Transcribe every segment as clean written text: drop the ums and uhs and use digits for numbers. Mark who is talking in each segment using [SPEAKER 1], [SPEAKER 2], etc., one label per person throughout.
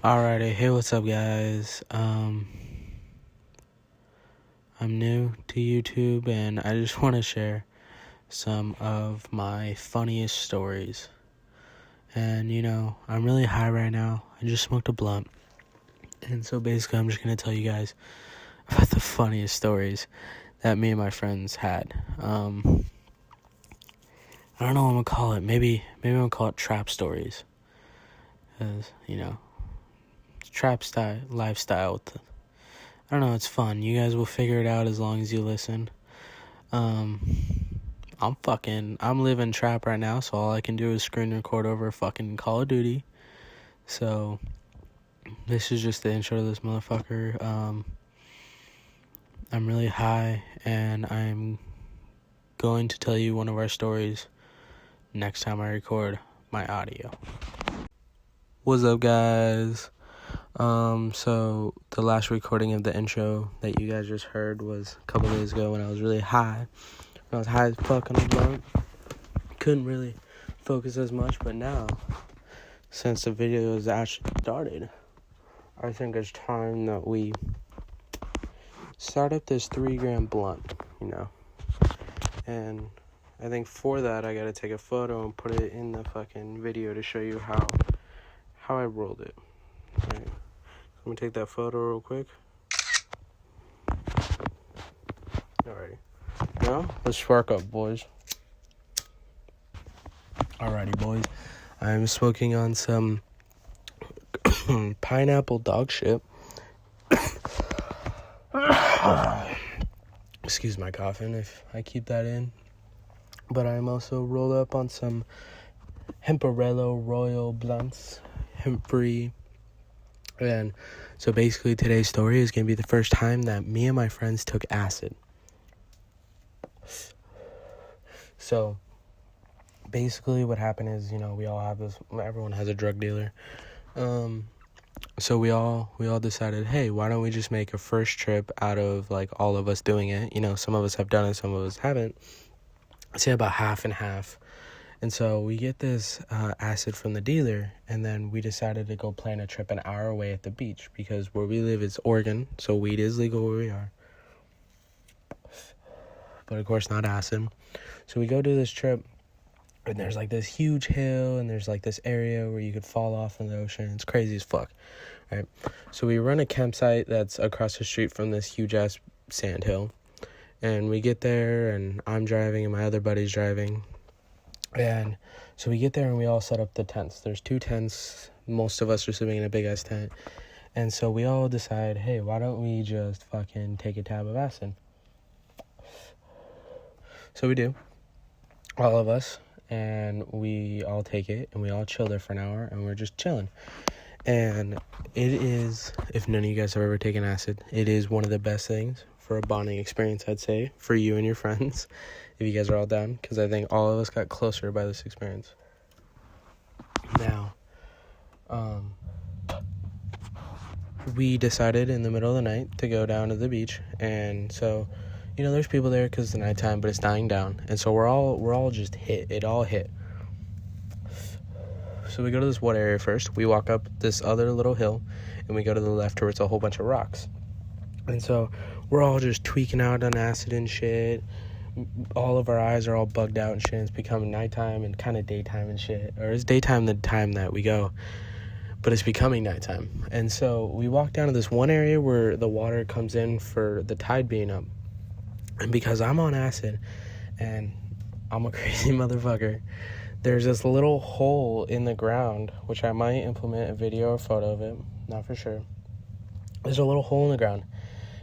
[SPEAKER 1] Alrighty, hey, what's up, guys? I'm new to YouTube, and I just want to share some of my funniest stories. And I'm really high right now. I just smoked a blunt, and so basically, I'm just gonna tell you guys about the funniest stories that me and my friends had. I don't know what I'm gonna call it. Maybe I'm gonna call it trap stories, because trap style lifestyle. I don't know, it's fun. You guys will figure it out as long as you listen. I'm living trap right now, so all I can do is screen record over fucking Call of Duty. So, this is just the intro to this motherfucker. I'm really high, and I'm going to tell you one of our stories next time I record my audio. What's up, guys? So the last recording of the intro that you guys just heard was a couple days ago when I was really high. When I was high as fuck on the blunt. Couldn't really focus as much, but now, since the video has actually started, I think it's time that we start up this 3-gram blunt, And I think for that, I gotta take a photo and put it in the fucking video to show you how I rolled it. Alright. I'm gonna take that photo real quick. Alrighty. Now, let's spark up, boys. Alrighty, boys. I'm smoking on some pineapple dog shit. Excuse my coughing if I keep that in. But I'm also rolled up on some Hemperello Royal blunts, hemp-free. And so basically today's story is going to be the first time that me and my friends took acid. So basically what happened is, we all have this, everyone has a drug dealer. So we all decided, hey, why don't we just make a first trip out of like all of us doing it? Some of us have done it, some of us haven't. I'd say about half and half. And so we get this acid from the dealer, and then we decided to go plan a trip an hour away at the beach, because where we live is Oregon, so weed is legal where we are. But of course not acid. So we go do this trip, and there's like this huge hill, and there's like this area where you could fall off in the ocean. It's crazy as fuck, right? So we run a campsite that's across the street from this huge-ass sand hill. And we get there, and I'm driving, and my other buddy's driving. And so we get there and we all set up the tents. There's 2 tents. Most of us are sleeping in a big ass tent. And so we all decide, hey, why don't we just fucking take a tab of acid? So we do. All of us. And we all take it and we all chill there for an hour and we're just chilling. And it is, if none of you guys have ever taken acid, it is one of the best things for a bonding experience, I'd say, for you and your friends. If you guys are all down, because I think all of us got closer by this experience. Now, we decided in the middle of the night to go down to the beach, and so, there's people there because it's the nighttime, but it's dying down, and so we're all just hit. It all hit. So we go to this wood area first. We walk up this other little hill, and we go to the left where it's a whole bunch of rocks, and so we're all just tweaking out on acid and shit. All of our eyes are all bugged out and shit. It's becoming nighttime and kind of daytime and shit. Or it's daytime the time that we go, but it's becoming nighttime. And so we walk down to this one area where the water comes in for the tide being up. And because I'm on acid and I'm a crazy motherfucker, there's this little hole in the ground, which I might implement a video or photo of it, not for sure. There's a little hole in the ground.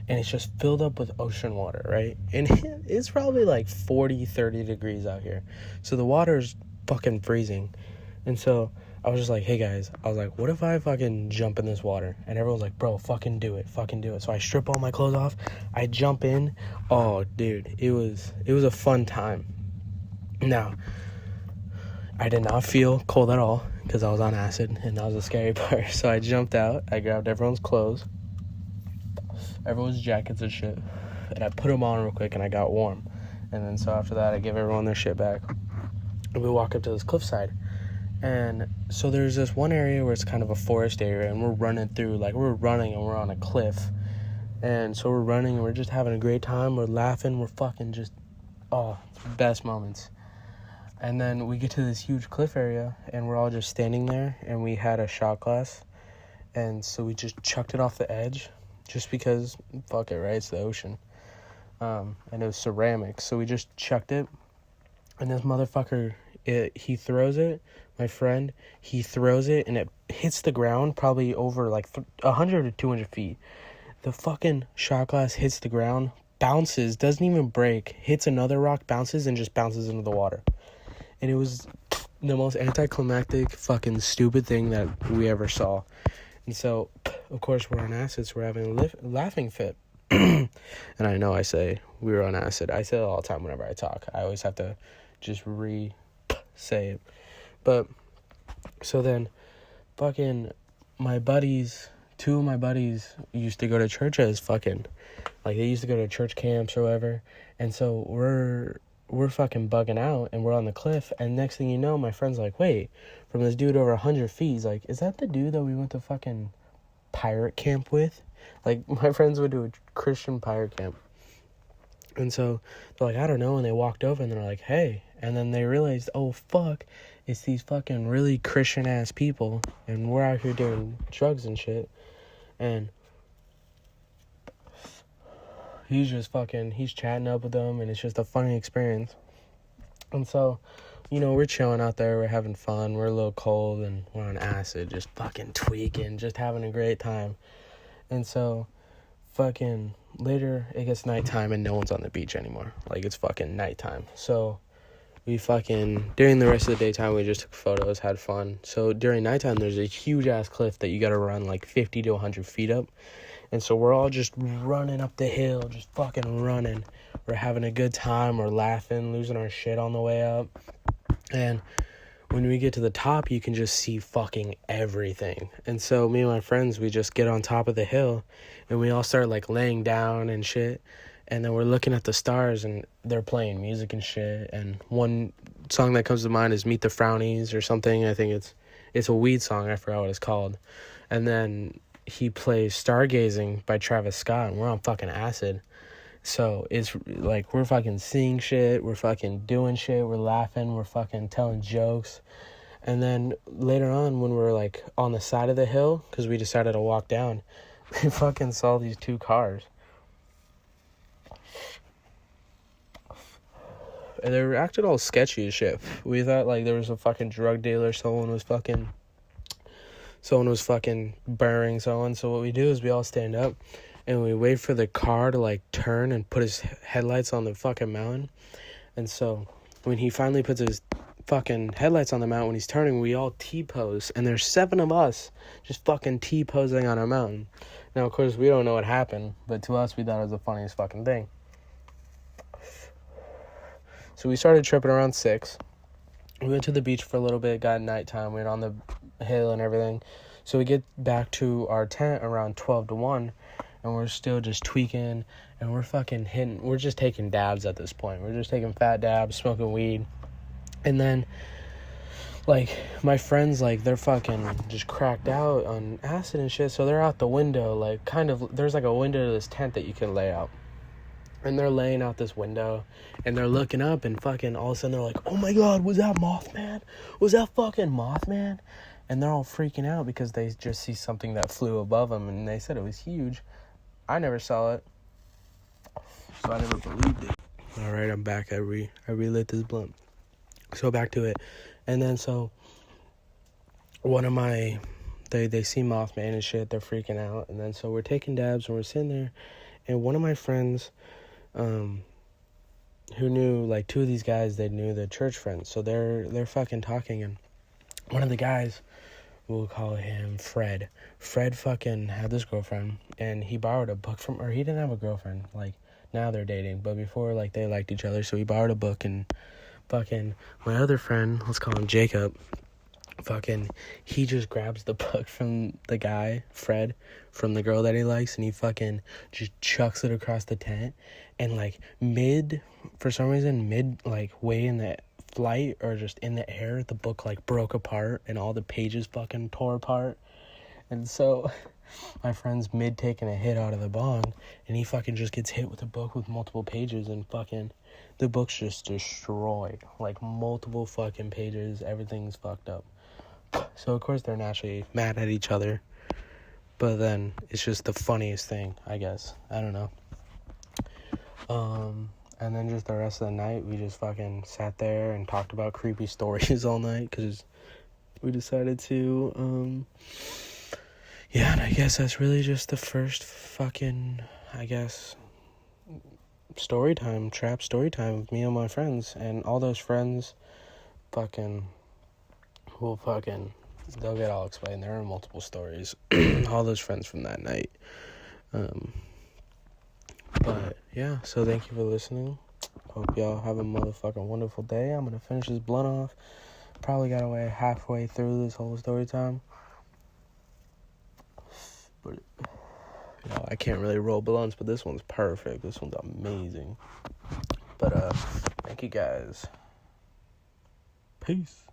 [SPEAKER 1] And it's just filled up with ocean water, right? And it's probably like 40, 30 degrees out here. So the water's fucking freezing. And so I was just like, hey guys, I was like, what if I fucking jump in this water? And everyone's like, bro, fucking do it. So I strip all my clothes off. I jump in. Oh, dude, it was a fun time. Now, I did not feel cold at all because I was on acid, and that was the scary part. So I jumped out. I grabbed everyone's clothes. Everyone's jackets and shit, and I put them on real quick, and I got warm. And then so after that, I give everyone their shit back, and we walk up to this cliffside, And so there's this one area where it's kind of a forest area, and we're running through, like, we're running and we're on a cliff. And so we're running and we're just having a great time. We're laughing. We're fucking just, best moments. And then we get to this huge cliff area, and we're all just standing there, and we had a shot glass. And so we just chucked it off the edge just because, fuck it, right? It's the ocean. And it was ceramic. So we just chucked it. And this motherfucker, he throws it, my friend, he throws it, and it hits the ground probably over like 100 or 200 feet. The fucking shot glass hits the ground, bounces, doesn't even break, hits another rock, bounces, and just bounces into the water. And it was the most anticlimactic fucking stupid thing that we ever saw. And so, of course, we're on acid, so we're having a laughing fit. And I know I say we were on acid. I say it all the time whenever I talk. I always have to just say it. But, so then, fucking, two of my buddies used to go to church as fucking, like, they used to go to church camps or whatever. And so we're fucking bugging out, and we're on the cliff, and next thing you know, my friend's like, wait, from this dude over 100 feet, he's like, is that the dude that we went to fucking pirate camp with? Like, my friends would do a Christian pirate camp. And so they're like, I don't know, and they walked over, and they're like, hey, and then they realized, oh, fuck, it's these fucking really Christian-ass people, and we're out here doing drugs and shit, and he's chatting up with them, and it's just a funny experience. And so, you know, we're chilling out there, we're having fun, we're a little cold, and we're on acid, just fucking tweaking, just having a great time. And so, fucking, later, it gets nighttime, and no one's on the beach anymore. Like, it's fucking nighttime. So, we fucking, during the rest of the daytime, we just took photos, had fun. So, during nighttime, there's a huge-ass cliff that you gotta run, like, 50 to 100 feet up. And so we're all just running up the hill, just fucking running. We're having a good time, we're laughing, losing our shit on the way up. And when we get to the top, you can just see fucking everything. And so me and my friends, we just get on top of the hill, and we all start, like, laying down and shit. And then we're looking at the stars, and they're playing music and shit. And one song that comes to mind is Meet the Frownies or something. I think it's a weed song, I forgot what it's called. And then he plays Stargazing by Travis Scott, and we're on fucking acid. So it's like we're fucking seeing shit, we're fucking doing shit, we're laughing, we're fucking telling jokes. And then later on, when we're like on the side of the hill, because we decided to walk down, we fucking saw these two cars. And they were acting all sketchy as shit. We thought like there was a fucking drug dealer, someone was fucking burying someone. So what we do is we all stand up and we wait for the car to like turn and put his headlights on the fucking mountain. And so when he finally puts his fucking headlights on the mountain, when he's turning, we all T-pose, and there's 7 of us just fucking T-posing on a mountain. Now of course we don't know what happened, but to us we thought it was the funniest fucking thing. So we started tripping around 6. We went to the beach for a little bit, got nighttime, we went on the hill and everything. So we get back to our tent around 12 to 1, and we're still just tweaking, and we're just taking dabs at this point. We're just taking fat dabs, smoking weed. And then, like, my friends, like, they're fucking just cracked out on acid and shit, so they're out the window, like, kind of, there's like a window to this tent that you can lay out. And they're laying out this window, and they're looking up, and fucking all of a sudden they're like, oh my god, was that Mothman? Was that fucking Mothman? And they're all freaking out because they just see something that flew above them, and they said it was huge. I never saw it, so I never believed it. Alright, I'm back. I relit this blunt. So back to it. And then so one of my, they see Mothman and shit, they're freaking out. And then so we're taking dabs, and we're sitting there, and one of my friends, who knew, like, 2 of these guys, they knew the church friends, so they're fucking talking, and one of the guys, we'll call him Fred fucking had this girlfriend, and he borrowed a book from, or he didn't have a girlfriend, like, now they're dating, but before, like, they liked each other, so he borrowed a book, and fucking my other friend, let's call him Jacob, fucking, he just grabs the book from the guy, Fred, from the girl that he likes, and he fucking just chucks it across the tent, and like mid, like way in the flight or just in the air, the book like broke apart and all the pages fucking tore apart. And so my friend's mid taking a hit out of the bong, and he fucking just gets hit with a book with multiple pages, and fucking the book's just destroyed. Like, multiple fucking pages, everything's fucked up. So of course they're naturally mad at each other, but then it's just the funniest thing, I guess. I don't know. And then just the rest of the night, we just fucking sat there and talked about creepy stories all night, because we decided to, yeah, and I guess that's really just the first fucking, I guess, trap story time with me and my friends. And all those friends fucking they'll get all explained. There are multiple stories. All those friends from that night. But yeah, so thank you for listening. Hope y'all have a motherfucking wonderful day. I'm gonna finish this blunt off. Probably got away halfway through this whole story time. But I can't really roll blunts, but this one's perfect. This one's amazing. But thank you guys. Peace.